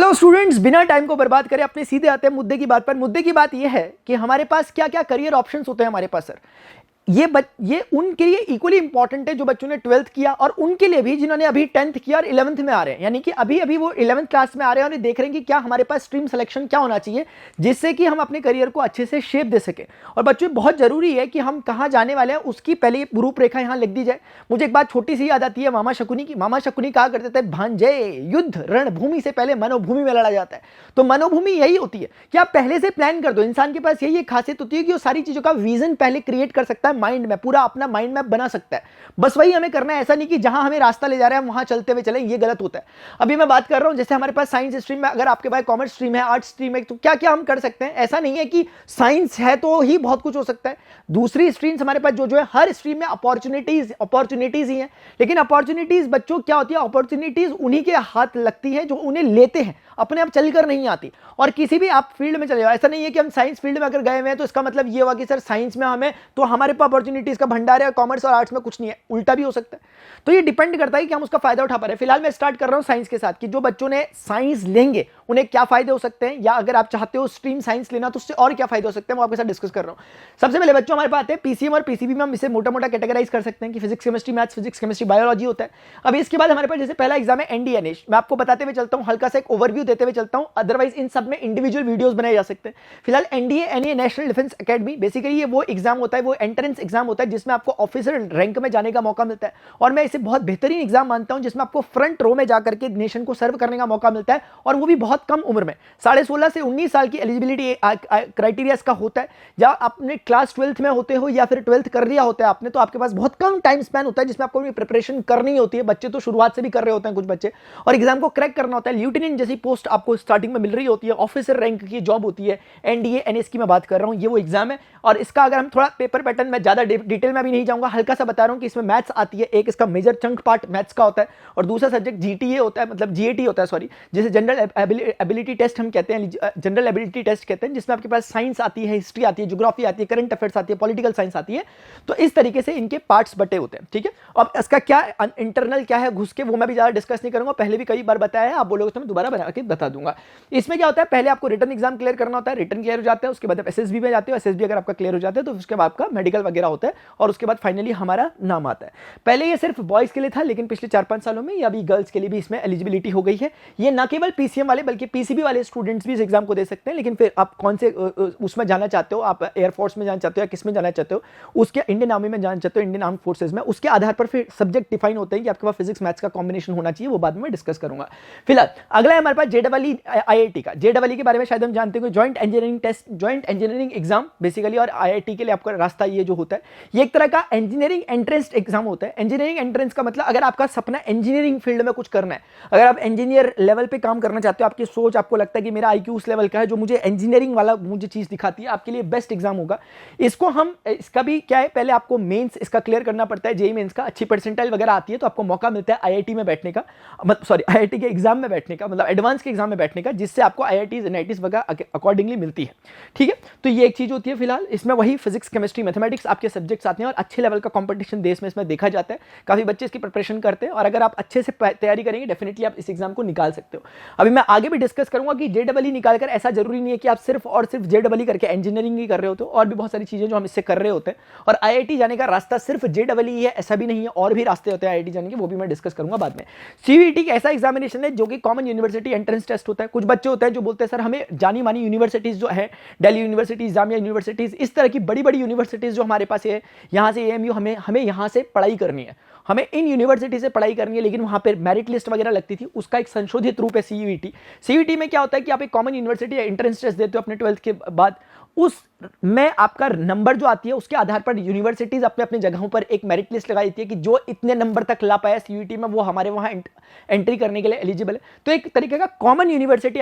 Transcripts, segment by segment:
तो स्टूडेंट्स बिना टाइम को बर्बाद करें अपने सीधे आते हैं मुद्दे की बात पर। मुद्दे की बात यह है कि हमारे पास क्या क्या करियर ऑप्शंस होते हैं हमारे पास सर। ये उनके लिए इक्वली इंपॉर्टेंट है जो बच्चों ने 12th किया और उनके लिए भी जिन्होंने अभी 10th किया और 11th में आ रहे हैं, यानी कि अभी अभी वो 11th क्लास में आ रहे हैं और देख रहे हैं कि क्या हमारे पास स्ट्रीम सिलेक्शन क्या होना चाहिए जिससे कि हम अपने करियर को अच्छे से शेप दे सके। और बच्चों बहुत जरूरी है कि हम कहाँ जाने वाले हैं उसकी पहले रूपरेखा यहाँ लिख दी जाए। मुझे एक बात छोटी सी याद आती है मामा शकुनी की। मामा शकुनी कहा करते थे भांजे युद्ध रणभूमि से पहले मनोभूमि में लड़ा जाता है। तो मनोभूमि यही होती है कि आप पहले से प्लान कर दो। इंसान के पास यही एक खासियत होती है कि वो सारी चीजों का विजन पहले क्रिएट कर सकता है माइंड में, पूरा अपना माइंड मैप बना सकता है। बस वही हमें करना है, ऐसा नहीं कि जहां हमें रास्ता ले जा रहा है वहां चलते हुए चले, ये गलत होता है। अभी मैं बात कर रहा हूं जैसे हमारे पास साइंस स्ट्रीम में, अगर आपके पास कॉमर्स स्ट्रीम है, आर्ट्स स्ट्रीम है, तो क्या क्या हम कर सकते हैं। ऐसा नहीं है कि साइंस है तो ही बहुत कुछ हो सकता है। दूसरी स्ट्रीम्स हमारे पास जो है हर स्ट्रीम में अपॉर्चुनिटीज ही है। लेकिन अपॉर्चुनिटीज बच्चों क्या होती है, अपॉर्चुनिटीज उन्हीं के हाथ लगती है जो उन्हें लेते हैं, अपने आप चलकर नहीं आती। और किसी भी आप फील्ड में चले जाओ, ऐसा नहीं है कि हम साइंस फील्ड में अगर गए हुए हैं तो इसका मतलब ये हुआ कि सर साइंस में हमें तो हमारे पास अपॉर्चुनिटीज का भंडार है, कॉमर्स और आर्ट्स में कुछ नहीं है। उल्टा भी हो सकता है। तो ये डिपेंड करता है कि हम उसका फायदा उठा पा रहे हैं। फिलहाल मैं स्टार्ट कर रहा हूं साइंस के साथ कि जो बच्चों ने साइंस लेंगे उन्हें क्या फायदे हो सकते हैं, या अगर आप चाहते हो स्ट्रीम साइंस लेना तो उससे और क्या फायदे हो सकते हैं, वो आपके साथ डिस्कस कर रहा हूं। सबसे पहले बच्चों हमारे पास आते हैं पीसीएम और पीसीबी में। हम इसे मोटा मोटा कैटेगराइज कर सकते हैं कि physics chemistry maths, physics chemistry biology होता है। अब इसके बाद हमारे पास जैसे पहला एग्जाम है एनडीएनएस। मैं आपको बताते हुए चलता हूं, हल्का सा एक ओवरव्यू देते हुए चलता हूं, अदरवाइज इन सब में इंडिविजुअल वीडियोस बनाए जा सकते हैं। फिलहाल एनडीए यानी नेशनल डिफेंस एकेडमी, बेसिकली ये वो एग्जाम होता है, वो एंट्रेंस एग्जाम होता है जिसमें आपको ऑफिसर रैंक में जाने का मौका मिलता है। और मैं इसे बहुत बेहतरीन एग्जाम मानता हूं जिसमें आपको फ्रंट रो में जाकर के नेशन को सर्व करने का मौका मिलता है, और वो भी बहुत कम उम्र में। 16.5 से 19 साल की एलिजिबिलिटी क्राइटेरिया का होता है। जब आपने क्लास 12th में होते हो या फिर 12th कर लिया होता है आपने, तो आपके पास बहुत कम टाइम स्पैन होता है जिसमें आपको प्रिपरेशन करनी होती है। बच्चे तो शुरुआत से भी कर रहे होते हैं कुछ बच्चे, और एग्जाम को क्रैक करना होता है। ल्यूटेनेंट जैसी पोस्ट आपको स्टार्टिंग में मिल रही होती है, ऑफिसर रैंक की जॉब होती है। एनडीए एनएस की मैं बात कर रहा हूं, ये वो एग्जाम है। और इसका अगर हम थोड़ा पेपर पैटर्न में ज्यादा डिटेल में भी नहीं जाऊंगा, हल्का सा बता रहा हूं कि इसमें मैथ्स आती है, एक इसका मेजर चंक पार्ट मैथ्स का होता है, और दूसरा सब्जेक्ट जीटीए होता है, मतलब जीएटी होता है सॉरी, जिसे जनरल एबिलिटी टेस्ट हम कहते हैं, जनरल एबिलिटी टेस्ट कहते हैं, जिसमें आपके पास साइंस आती है, हिस्ट्री आती है, ज्योग्राफी आती है, करंट अफेयर्स आती है, पॉलिटिकल साइंस आती है। तो इस तरीके से इनके पार्ट्स बटे होते हैं, ठीक है। अब इसका क्या इंटरनल क्या है घुस के, वो मैं भी ज्यादा डिस्कस नहीं करूंगा, पहले भी कई बार बताया है, आप बोलोगे तो मैं दोबारा बना के बता दूंगा। इसमें क्या होता है, पहले आपको रिटन एग्जाम क्लियर करना होता है, रिटन क्लियर हो जाता है, उसके बाद आप एसएसबी में जाते हो, एसएसबी अगर आपका क्लियर हो जाता है तो उसके बाद आपका मेडिकल वगैरह होता है, और उसके बाद फाइनली हमारा नाम आता है। पहले ये सिर्फ बॉयज के लिए था, लेकिन पिछले 4-5 सालों में या भी गर्ल्स के लिए भी इसमें एलिजिबिलिटी हो गई है। ये ना केवल पीसीएम वाले बल्कि पीसीबी वाले स्टूडेंट्स भी इस एग्जाम को दे सकते हैं। लेकिन फिर आप कौन से उसमें जाना चाहते हो, आप एयरफोर्स में जाना चाहते हो या किस में जाना चाहते हो, उसके इंडियन आर्मी में जाना चाहते हो, इंडियन आर्म फोर्सेज में, उसके आधार पर फिर सब्जेक्ट डिफाइन होते हैं कि आपके पास फिजिक्स मैथ्स का कॉम्बिनेशन होना चाहिए, वो बाद में डिस्कस करूंगा। फिलहाल अगला है हमारे पास जेडबलई आईआईटी का। जेडबलई के बारे में शायद हम जानते हो, joint engineering test, joint engineering exam basically, और आईआईटी के लिए आपका रास्ता ये जो होता है, ये एक तरह का इंजीनियरिंग एंट्रेंस एग्जाम होता है। इंजीनियरिंग एंट्रेंस का मतलब अगर आपका सपना इंजीनियरिंग फील्ड में कुछ करना है, अगर आप इंजीनियर लेवल पे काम करना चाहते हो, आपकी सोच, आपको लगता है कि मेरा आईक्यू उस लेवल का है जो मुझे इंजीनियरिंग वाला मुझे चीज दिखाती है, आपके लिए बेस्ट एग्जाम होगा। इसको हम, इसका भी क्या है, पहले आपको मेंस इसका क्लियर करना पड़ता है, जेईई मेंस का, अच्छी परसेंटाइल वगैरह आती है तो आपको मौका मिलता है आईआईटी में बैठने का, सॉरी आईआईटी के एग्जाम में बैठने का, मतलब एडवांस के एग्जाम में बैठने का, जिससे आपको आईआईटीज एनआईटीज वगैरह अकॉर्डिंगली मिलती है, ठीक है। तो ये एक चीज होती है। फिलहाल इसमें वही फिजिक्स केमिस्ट्री मैथमेटिक्स आपके सब्जेक्ट्स आते हैं, और अच्छे लेवल का कंपटीशन देश में इसमें देखा जाता है, काफी बच्चे इसकी प्रिपरेशन करते हैं, और अगर आप अच्छे से तैयारी करेंगे डेफिनेटली आप इस एग्जाम को निकाल सकते हो। अभी मैं आगे भी डिस्कस करूंगा कि जेडबलई निकालकर ऐसा जरूरी नहीं है कि आप सिर्फ और सिर्फ जेडबलई करके इंजीनियरिंग ही कर रहे होते हो, और भी बहुत सारी चीजें जो हम इससे कर रहे होते हैं। और आईआईटी जाने का रास्ता सिर्फ जेडबलई है ऐसा भी नहीं है, और भी रास्ते होते हैं आईआईटी जाने के, वो भी मैं डिस्कस करूंगा बाद में। सीयूईटी एक ऐसा एग्जामिनेशन है जो कि कॉमन यूनिवर्सिटी एंट्रेंस टेस्ट होता है। कुछ बच्चे होते हैं जो बोलते हैं सर हमें जानी मानी यूनिवर्सिटीज जो है, दिल्ली यूनिवर्सिटीज, जामिया यूनिवर्सिटीज, इस तरह की बड़ी बड़ी यूनिवर्सिटीज जो हमारे पास है, यहाँ से एएमयू, हमें यहाँ से पढ़ाई करनी है, हमें इन यूनिवर्सिटी से पढ़ाई करनी है, लेकिन वहां पर मेरिट लिस्ट वगैरह लगती थी, उसका एक संशोधित रूप है सीयूईटी। सीयूईटी में क्या होता है कि आप एक कॉमन यूनिवर्सिटी एंट्रेंस टेस्ट देते हो अपने 12th के बाद, उस में आपका नंबर जो आती है उसके आधार पर यूनिवर्सिटीज अपने अपने जगहों पर एक मेरिट लिस्ट लगा देती है कि जो इतने नंबर तक ला पाया सीयूईटी में वो हमारे वहां एंट्री करने के लिए एलिजिबल है। तो एक तरीके का कॉमन यूनिवर्सिटी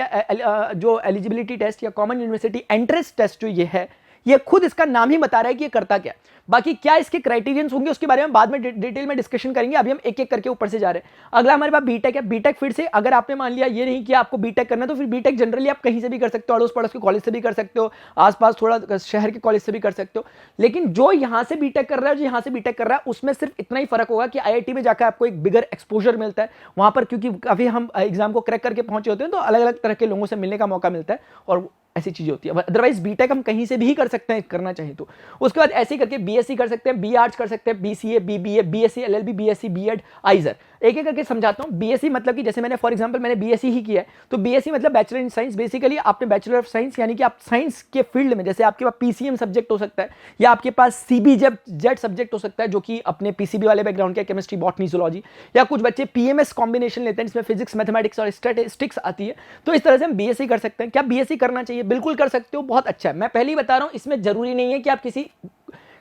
जो एलिजिबिलिटी टेस्ट या कॉमन यूनिवर्सिटी एंट्रेंस टेस्ट जो ये है, ये खुद इसका नाम ही बता रहा है कि ये करता क्या है। बाकी क्या इसके क्राइटेरियंस होंगे उसके बारे में बाद में डिटेल में डिस्कशन करेंगे, अभी हम एक एक करके ऊपर से जा रहे हैं। अगला हमारे पास बीटेक है। बीटेक फिर से अगर आपने मान लिया ये नहीं कि आपको बीटेक करना है, तो फिर बीटेक जनरली आप कहीं से भी कर सकते हो, अड़ोस पड़ोस के कॉलेज से भी कर सकते हो, आसपास थोड़ा शहर के कॉलेज से भी कर सकते हो। लेकिन जो यहाँ से बीटेक कर रहा है, जो यहाँ से बीटेक कर रहा है, उसमें सिर्फ इतना ही फर्क होगा कि आईआईटी में जाकर आपको एक बिगर एक्सपोजर मिलता है वहां पर, क्योंकि काफी हम एग्जाम को क्रैक करके पहुंचे होते हैं, तो अलग अलग तरह के लोगों से मिलने का मौका मिलता है और ऐसी चीजें होती है। अदरवाइज बीटेक हम कहीं से भी कर सकते हैं करना चाहें तो। उसके बाद ऐसे ही करके बीएससी कर सकते हैं, बी आर्ट्स कर सकते हैं, BCA, BBA, BSc LLB, BSc BEd, IISER. एक एक करके समझाता हूं। बीएससी मतलब कि जैसे मैंने फॉर एग्जांपल मैंने बीएससी ही किया है, तो बीएससी मतलब बैचलर इन साइंस। बेसिकली आपने बैचलर ऑफ साइंस यानी कि आप साइंस के फील्ड में, जैसे आपके पास पीसीएम सब्जेक्ट हो सकता है या आपके पास सीबीजेड सब्जेक्ट हो सकता है जो कि अपने पीसीबी वाले बैकग्राउंड के, केमिस्ट्री, बॉटनी, जूलॉजी, या कुछ बच्चे पीएमएस कॉम्बिनेशन लेते हैं जिसमें फिजिक्स, मैथमेटिक्स और स्टैटिस्टिक्स आती है। तो इस तरह से हम बीएससी कर सकते हैं। क्या बीएससी करना चाहिए? बिल्कुल कर सकते हो, बहुत अच्छा है। मैं पहले ही बता रहा हूं, इसमें जरूरी नहीं है कि आप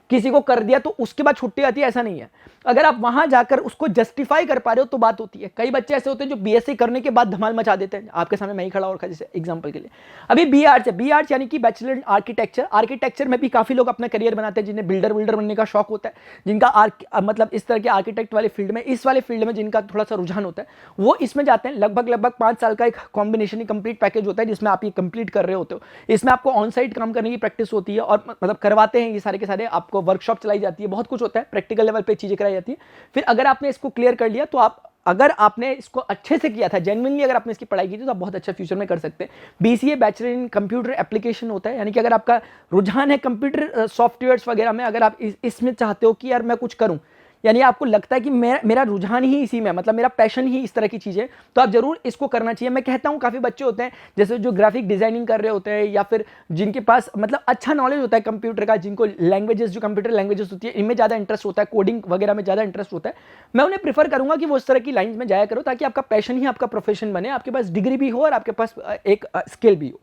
किसी को कर दिया तो उसके बाद छुट्टी आती है, ऐसा नहीं है। अगर आप वहां जाकर उसको जस्टिफाई कर पा रहे हो तो बात होती है। कई बच्चे ऐसे होते हैं जो बीएससी करने के बाद धमाल मचा देते हैं, आपके सामने मैं ही खड़ा और जैसे एग्जांपल के लिए। अभी बी आर्ट्स है। बी आर्ट्स यानी कि बैचलर इन आर्किटेक्चर। आर्किटेक्चर में भी काफी लोग अपना करियर बनाते हैं, जिन्हें बिल्डर बनने का शौक होता है, जिनका मतलब इस तरह के आर्किटेक्ट वाले फील्ड में, इस वाले फील्ड में जिनका थोड़ा सा रुझान होता है, वो इसमें जाते हैं। लगभग 5 साल का एक कॉम्बिनेशन कंप्लीट पैकेज होता है जिसमें आप ये कंप्लीट कर रहे होते हो। इसमें आपको ऑन साइट काम करने की प्रैक्टिस होती है और मतलब करवाते हैं ये सारे के सारे, आपको वर्कशॉप चलाई जाती है, बहुत कुछ होता है, प्रैक्टिकल लेवल पे चीजें कराई जाती है। फिर अगर आपने इसको क्लियर कर लिया तो अगर आपने इसको अच्छे से किया था, जेन्युइनली अगर आपने इसकी पढ़ाई की थी, तो आप बहुत अच्छा फ्यूचर में कर सकते हैं। BCA bachelor in computer application होता है, यानी कि अगर आपका रुझान है कंप्यूटर सॉफ्टवेयर्स वगैरह में, अगर आप इसमें चाहते हो कि यार मैं कुछ करूं, यानी आपको लगता है कि मेरा रुझान ही इसी में, मतलब मेरा पैशन ही इस तरह की चीज़ है, तो आप जरूर इसको करना चाहिए। मैं कहता हूँ काफ़ी बच्चे होते हैं जैसे जो ग्राफिक डिजाइनिंग कर रहे होते हैं, या फिर जिनके पास मतलब अच्छा नॉलेज होता है कंप्यूटर का, जिनको लैंग्वेजेस, जो कंप्यूटर लैंग्वेजेस होती है, इनमें ज़्यादा इंटरेस्ट होता है, कोडिंग वगैरह में ज़्यादा इंटरेस्ट होता है, मैं उन्हें प्रीफर करूँगा कि वो इस तरह की लाइन में जाया करो, ताकि आपका पैशन ही आपका प्रोफेशन बने, आपके पास डिग्री भी हो और आपके पास एक स्किल भी हो।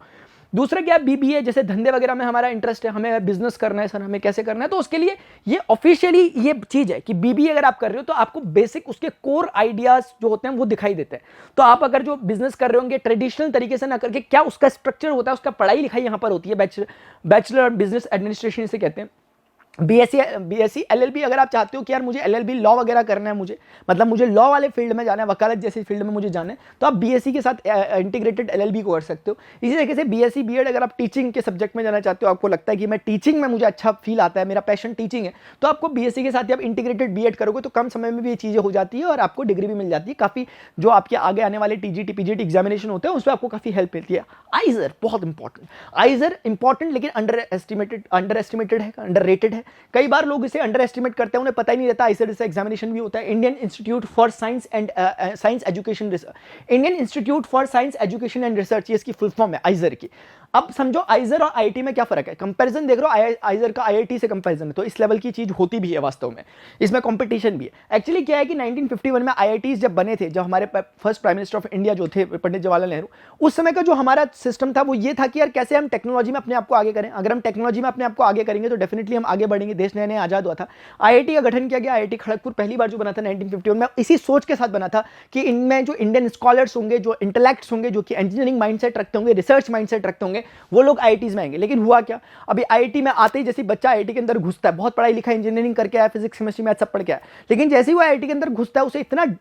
दूसरा क्या, बीबीए, जैसे धंधे वगैरह में हमारा इंटरेस्ट है, हमें बिजनेस करना है सर, हमें कैसे करना है, तो उसके लिए ये ऑफिशियली ये चीज है कि बीबीए अगर आप कर रहे हो तो आपको बेसिक उसके कोर आइडियाज जो होते हैं वो दिखाई देते हैं। तो आप अगर जो बिजनेस कर रहे होंगे ट्रेडिशनल तरीके से ना करके, क्या उसका स्ट्रक्चर होता है, उसका पढ़ाई लिखाई यहां पर होती है, बैचलर बिजनेस एडमिनिस्ट्रेशन से कहते हैं। बीएससी एलएलबी अगर आप चाहते हो कि यार मुझे एलएलबी लॉ वगैरह करना है, मुझे लॉ वाले फील्ड में जाना है, वकालत जैसे फील्ड में मुझे जाना है, तो आप बीएससी के साथ इंटीग्रेटेड एलएलबी को कर सकते हो। इसी तरीके से बीएससी बीएड अगर आप टीचिंग के सब्जेक्ट में जाना चाहते हो, आपको लगता है कि मैं टीचिंग में मुझे अच्छा फील आता है, मेरा पैशन टीचिंग है, तो आपको बीएससी के साथ आप इंटीग्रेटेड बीएड करोगे तो कम समय में भी ये चीजें हो जाती है और आपको डिग्री भी मिल जाती है। काफी जो आपके आगे आने वाले टीजीटी पीजीटी एग्जामिनेशन होते हैं उसमें आपको काफी हेल्प मिलती है। आइजर बहुत इंपॉर्टेंट, आइजर इंपॉर्टेंट लेकिन अंडर एस्टिमेटेड है, अंडररेटेड है। कई बार लोग इसे अंडर एस्टिमेट करते हैं, उन्हें पता ही नहीं रहता आइजर से एग्जामिनेशन भी होता है। Indian institute for science and education research, Indian institute for science education and research, ये इसकी फुल फॉर्म है आइजर की। अब समझो आइजर और आईआईटी में क्या फर्क है, कंपैरिजन देख रहे हो, आइजर का आईआईटी से कंपैरिजन है, तो इस लेवल की चीज होती भी है वास्तव में, इसमें कंपटीशन भी है। एक्चुअली क्या है कि 1951 में आईआईटीज जब बने थे, जब हमारे first prime minister of India जो थे पंडित जवाहरलाल नेहरू, उस समय का जो हमारा सिस्टम था वो ये था कि यार कैसे हम टेक्नोलॉजी में अपने आप को आगे करें, अगर हम टेक्नोलॉजी में अपने आप को आगे करेंगे तो डेफिनेटली हम आगे बढ़ेंगे, देश नए नए आजाद हुआ था। आईआईटी का गठन किया गया, आईआईटी खड़गपुर पहली बार जो बना था 1951 में, इसी सोच के साथ बना था कि इनमें जो इंडियन स्कॉलर्स होंगे, जो इंटेलेक्ट्स होंगे, जो कि इंजीनियरिंग माइंडसेट रखते होंगे, रिसर्च माइंडसेट रखते होंगे, वो लोग आईआईटीज में आएंगे। लेकिन हुआ क्या, अभी आईआईटी में आते ही जैसे बच्चा आईआईटी के अंदर घुसता है, बहुत पढ़ाई लिखाई इंजीनियरिंग करके आया, फिजिक्स केमिस्ट्री मैथ सब पढ़ के आया, लेकिन जैसे ही वो आईआईटी के अंदर घुसता है उसे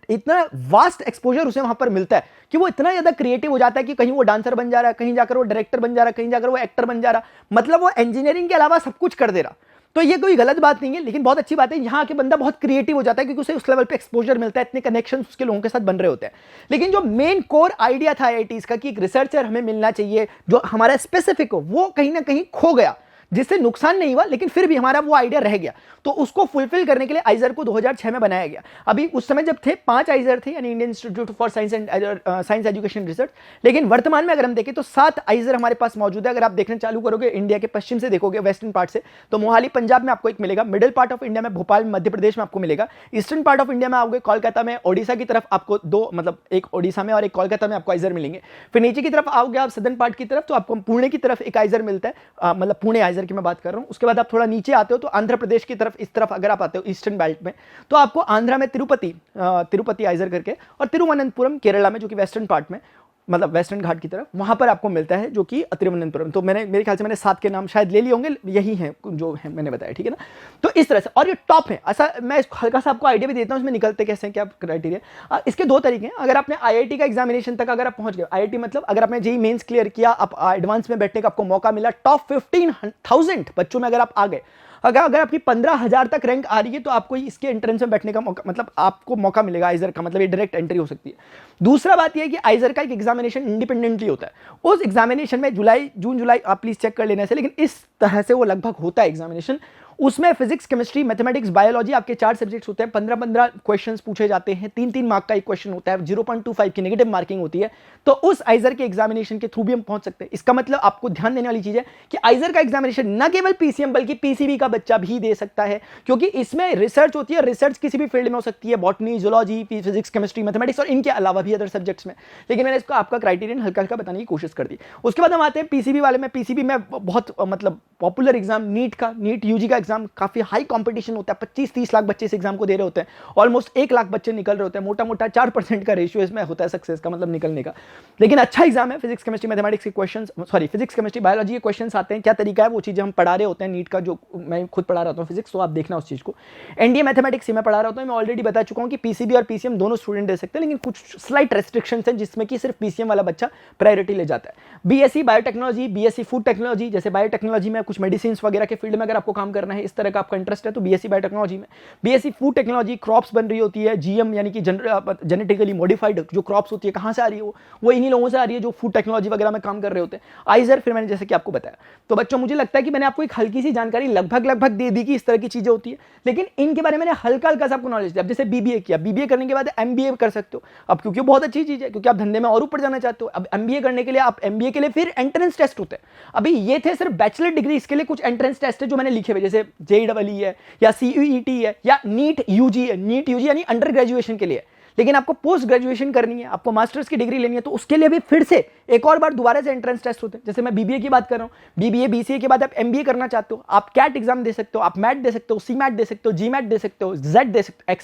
इतना वास्ट एक्सपोजर उसे वहां पर मिलता है कि वो इतना ज्यादा क्रिएटिव हो जाता है कि कहीं वो डांसर बन जा रहा है, कहीं जाकर वो डायरेक्टर बन जा रहा है, कहीं जाकर वो एक्टर बन जा रहा, मतलब वो इंजीनियरिंग के अलावा सब कुछ कर दे रहा। तो ये कोई गलत बात नहीं है, लेकिन बहुत अच्छी बात है, यहाँ के बंदा बहुत क्रिएटिव हो जाता है क्योंकि उसे उस लेवल पे एक्सपोजर मिलता है, इतने कनेक्शंस उसके लोगों के साथ बन रहे होते हैं। लेकिन जो मेन कोर आइडिया था आईआईटीज का कि एक रिसर्चर हमें मिलना चाहिए जो हमारा स्पेसिफिक हो, वो कहीं ना कहीं खो गया, जिससे नुकसान नहीं हुआ लेकिन फिर भी हमारा वो आइडिया रह गया। तो उसको फुलफिल करने के लिए आइजर को 2006 में बनाया गया। अभी उस समय जब थे 5 आइजर थे, यानी Indian institute for science and science education research, लेकिन वर्तमान में अगर हम देखें तो 7 आइजर हमारे पास मौजूद है। अगर आप देखना चालू करोगे इंडिया के पश्चिम से देखोगे, वेस्टर्न पार्ट से, तो मोहाली पंजाब में आपको एक मिलेगा, मिडिल पार्ट ऑफ इंडिया में भोपाल मध्य प्रदेश में आपको मिलेगा, ईस्टर्न पार्ट ऑफ इंडिया में आओगे कोलकाता में, ओडिशा की तरफ आपको 2, मतलब एक ओडिशा में और एक कोलकाता में आपको आइजर मिलेंगे। फिर नीचे की तरफ आओगे आप सदर्न पार्ट की तरफ, तो आपको पुणे की तरफ एक आइजर मिलता है, मतलब पुणे आइजर की मैं बात कर रहा हूँ। उसके बाद आप थोड़ा नीचे आते हो तो आंध्र प्रदेश की तरफ, इस तरफ अगर आप आते हो ईस्टर्न बेल्ट में, तो आपको आंध्रा में तिरुपति आइजर करके, और तिरुवनंतपुरम केरला में जो कि वेस्टर्न पार्ट में, मतलब वेस्टर्न घाट की तरफ, वहाँ पर आपको मिलता है, जो कि तिरुवनंतपुरम। तो मेरे ख्याल से मैंने 7 के नाम शायद ले लिए होंगे, यही हैं जो है मैंने बताया, ठीक है ना। तो इस तरह से, और ये टॉप है। ऐसा मैं हल्का सा आपको आइडिया भी देता हूँ इसमें निकलते कैसे हैं, क्या क्राइटेरिया। इसके 2 तरीके हैं। अगर आपने IIT का एग्जामिनेशन तक अगर आप पहुंच गए, IIT मतलब अगर आपने JEE मेंस क्लियर किया, आप एडवांस में बैठने का आपको मौका मिला, टॉप 15,000 बच्चों में अगर आप आ गए, अगर आपकी 15,000 तक रैंक आ रही है, तो आपको इसके एंट्रेंस में बैठने का मौका, मतलब आपको मौका मिलेगा आइजर का, मतलब ये डायरेक्ट एंट्री हो सकती है। दूसरा बात यह है कि आइजर का एक एग्जामिनेशन इंडिपेंडेंटली होता है। उस एग्जामिनेशन में जून जुलाई आप प्लीज चेक कर लेने से, लेकिन इस तरह से वो लगभग होता है एग्जामिनेशन। उसमें फिजिक्स, केमिस्ट्री, मैथमेटिक्स, बायोलॉजी, आपके 4 सब्जेक्ट्स होते हैं। 15-15 क्वेश्चंस पूछे जाते हैं। 3-3 मार्क का एक क्वेश्चन होता है। 0.25 की नेगेटिव मार्किंग होती है। तो उस आइजर के एग्जामिनेशन के थ्रू भी हम पहुंच सकते हैं। इसका मतलब आपको ध्यान देने वाली चीज है कि आइजर का एग्जामिनेशन न केवल PCM बल्कि PCB का बच्चा भी दे सकता है, क्योंकि इसमें रिसर्च होती है। रिसर्च किसी भी फील्ड में हो सकती है, botany, zoology, physics, chemistry, mathematics और इनके अलावा भी अदर सब्जेक्ट्स में। लेकिन मैंने इसको आपका क्राइटेरियन हल्का हल्का बताने की कोशिश कर दी। उसके बाद हम आते हैं PCB वाले में। PCB में बहुत मतलब पॉपुलर एग्जाम नीट UG का एग्जाम काफी हाई कंपटीशन होता है। 25-30 लाख बच्चे इस एग्जाम को दे रहे होते हैं। ऑलमोस्ट 1 लाख बच्चे निकल रहे होते हैं। मोटा मोटा 4% का रेशियो इसमें होता है सक्सेस का, मतलब निकलने का। लेकिन अच्छा एग्जाम है। फिजिक्स, केमिस्ट्री, मैथमेटिक्स के क्वेश्चंस, फिजिक्स, केमिस्ट्री, बायोलॉजी के क्वेश्चंस आते हैं। क्या तरीका है, वो चीजें हम पढ़ा रहे होते हैं। नीट का जो मैं खुद पढ़ा रहा हूँ फिजिक्स, तो आप देखना उस चीज को। NDA मैथमेटिक्स मैं पढ़ा रहा हूँ। मैं ऑलरेडी बता चुका हूँ कि PCB और PCM दोनों स्टूडेंट दे सकते हैं, लेकिन कुछ स्लाइट रेस्ट्रिक्शंस हैं जिसमें कि सिर्फ PCM वाला बच्चा प्रायोरिटी ले जाता है। BSc biotechnology, BSc food technology, जैसे बायोटेक्नोलॉजी में कुछ मेडिसिन वगैरह के फील्ड में अगर आपको काम करना है, इस तरह का आपका इंटरेस्ट है, तो BSc बायोटेक्नोलॉजी में। BSc फूड टेक्नोलॉजी, क्रॉप्स बन रही होती है। GM यानी कि जेनेटिकली मॉडिफाइड जो क्रॉप्स होती है, कहां से आ रही है, वो इन्हीं लोगों से आ रही है जो फूड टेक्नोलॉजी वगैरह में काम कर रहे होते हैं। आइजर फिर मैंने जैसे कि आपको बताया। तो बच्चों, मुझे लगता है कि मैंने आपको एक हल्की सी जानकारी लगभग दे दी कि इस तरह की चीजें होती है, लेकिन इनके बारे में मैंने हल्का सा आपको नॉलेज दिया। जैसे BBA किया, BBA करने के बाद MBA कर सकते हो अब, क्योंकि बहुत अच्छी चीज है, क्योंकि आप धंधे में और ऊपर जाना चाहते हो। अब MBA करने के लिए आप MBA के लिए फिर एंट्रेंस टेस्ट होते हैं। अभी ये थे सिर्फ बैचलर डिग्री, इसके लिए कुछ एंट्रेंस टेस्ट है जो मैंने लिखे हुए, जैसे JEE है या CET है या नीट UG है। नीट UG यानी अंडर ग्रेजुएशन के लिए। लेकिन आपको पोस्ट ग्रेजुएशन करनी है, आपको मास्टर्स की डिग्री लेनी है, तो उसके लिए भी फिर से एक और बार दोबारा से एंट्रेंस टेस्ट होते हैं। जैसे मैं BBA की बात कर रहा हूं, BBA BCA के बाद आप MBA करना चाहते हो, आप CAT एग्जाम दे सकते हो, आप मैट दे सकते हो, CMAT दे सकते हो, GMAT दे सकते हो, Z दे सकते हो,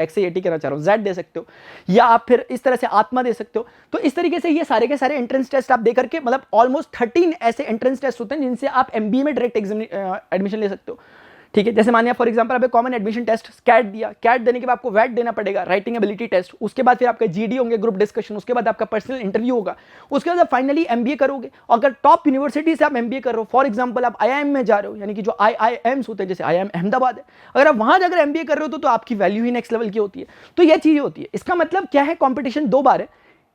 XAT कहना चाह रहा हूं, Z दे सकते हो, या आप फिर इस तरह से आत्मा दे सकते हो। तो इस तरीके से ये सारे के सारे एंट्रेंस टेस्ट आप दे करके, मतलब ऑलमोस्ट 13 ऐसे एंट्रेंस टेस्ट होते हैं जिनसे आप MBA में डायरेक्ट एडमिशन ले सकते हो। ठीक है, जैसे मानिए फॉर एग्जांपल आपने कॉमन एडमिशन टेस्ट कैट दिया, कैट देने के बाद आपको वैट देना पड़ेगा, राइटिंग एबिलिटी टेस्ट, उसके बाद फिर आपका GD होंगे, ग्रुप डिस्कशन, उसके बाद आपका पर्सनल इंटरव्यू होगा, उसके बाद आप फाइनली MBA करोगे। और अगर टॉप यूनिवर्सिटी से आप MBA कर रहे हो, फॉर एग्जांपल आप IIM में जा रहे हो, यानी कि जो IIMs होते हैं, जैसे IIM अहमदाबाद है, अगर आप वहां जाकर MBA कर रहे हो तो आपकी वैल्यू ही नेक्स्ट लेवल की होती है। तो यह चीज होती है। इसका मतलब क्या है, कॉम्पिटिशन 2 बार है।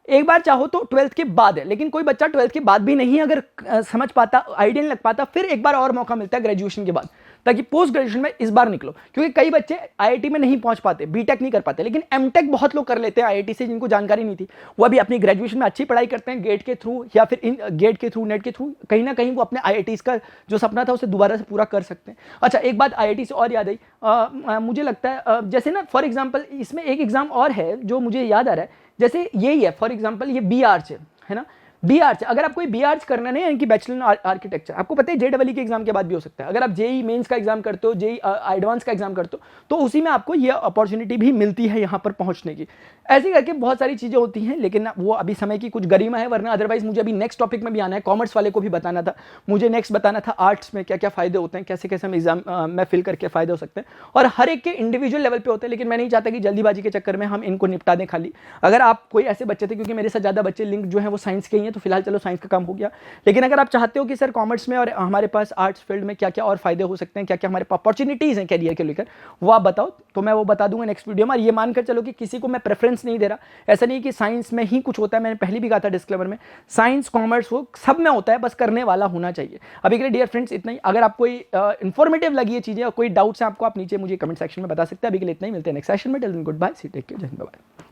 एक बार चाहो तो 12th के बाद है, लेकिन कोई बच्चा 12th के बाद भी नहीं अगर समझ पाता, आइडिया नहीं लग पाता, फिर एक बार और मौका मिलता है ग्रेजुएशन के बाद, ताकि पोस्ट ग्रेजुएशन में इस बार निकलो। क्योंकि कई बच्चे IIT में नहीं पहुंच पाते, BTech नहीं कर पाते, लेकिन MTech बहुत लोग कर लेते हैं IIT से, जिनको जानकारी नहीं थी। वो अभी अपनी ग्रेजुएशन में अच्छी पढ़ाई करते हैं, गेट के थ्रू या फिर गेट के थ्रू, नेट के थ्रू, कहीं ना कहीं वो अपने IITs का जो सपना था उसे दोबारा से पूरा कर सकते हैं। अच्छा, एक बात IIT से और याद आई, मुझे लगता है जैसे ना फॉर एग्जाम्पल इसमें एक एग्जाम और है जो मुझे याद आ रहा है, जैसे यही है फॉर एग्जांपल ये BArch है ना, BArch, अगर आपको BArch करना नहीं है, यानी कि बैचलर आर्किटेक्चर, आपको पता है JEE के एग्जाम के बाद भी हो सकता है। अगर आप JEE मेंस का एग्जाम करते हो, JEE एडवांस का एग्जाम करते हो, तो उसी में आपको ये अपॉर्चुनिटी भी मिलती है यहाँ पर पहुँचने की। ऐसे करके बहुत सारी चीज़ें होती हैं, लेकिन वो अभी समय की कुछ गरिमा है, वरना अदरवाइज मुझे अभी नेक्स्ट टॉपिक में भी आना है। कॉमर्स वाले को भी बताना था मुझे, नेक्स्ट बताना था आर्ट्स में क्या क्या फायदे होते हैं, कैसे कैसे हम एग्जाम में फिल करके फायदे हो सकते हैं, और हर एक के इंडिविजुअल लेवल पे होते हैं। लेकिन मैं नहीं चाहता कि जल्दीबाजी के चक्कर में हम इनको निपटा दें खाली। अगर आप कोई ऐसे बच्चे थे, क्योंकि मेरे साथ ज़्यादा बच्चे लिंक जो है वो साइंस के ही हैं, तो फिलहाल चलो साइंस का काम हो गया। लेकिन अगर आप चाहते हो कि सर कॉमर्स में और हमारे पास आर्ट्स फील्ड में क्या क्या और फायदे हो सकते हैं, क्या क्या हमारे पास अपॉर्चुनिटीज हैं करियर के लेकर, वो आप बताओ, तो मैं वो बता दूंगा नेक्स्ट वीडियो में। ये मानकर चलो कि किसी को मैं प्रेफरेंस नहीं दे रहा, ऐसा नहीं कि साइंस में ही कुछ होता है, मैंने पहले भी कहा था डिस्क्लेमर में, साइंस कॉमर्स वो सब में होता है, बस करने वाला होना चाहिए। अभी के लिए डियर फ्रेंड्स इतना ही। अगर आपको इंफॉर्मेटिव लगी ये चीजें और कोई डाउट्स हैं आपको, आप नीचे मुझे कमेंट सेक्शन में बता सकते हैं। अभी के लिए इतना ही, मिलते हैं नेक्स्ट सेशन में। टिल देन गुड बाय, सी टेक केयर, जय हिंद, बाय।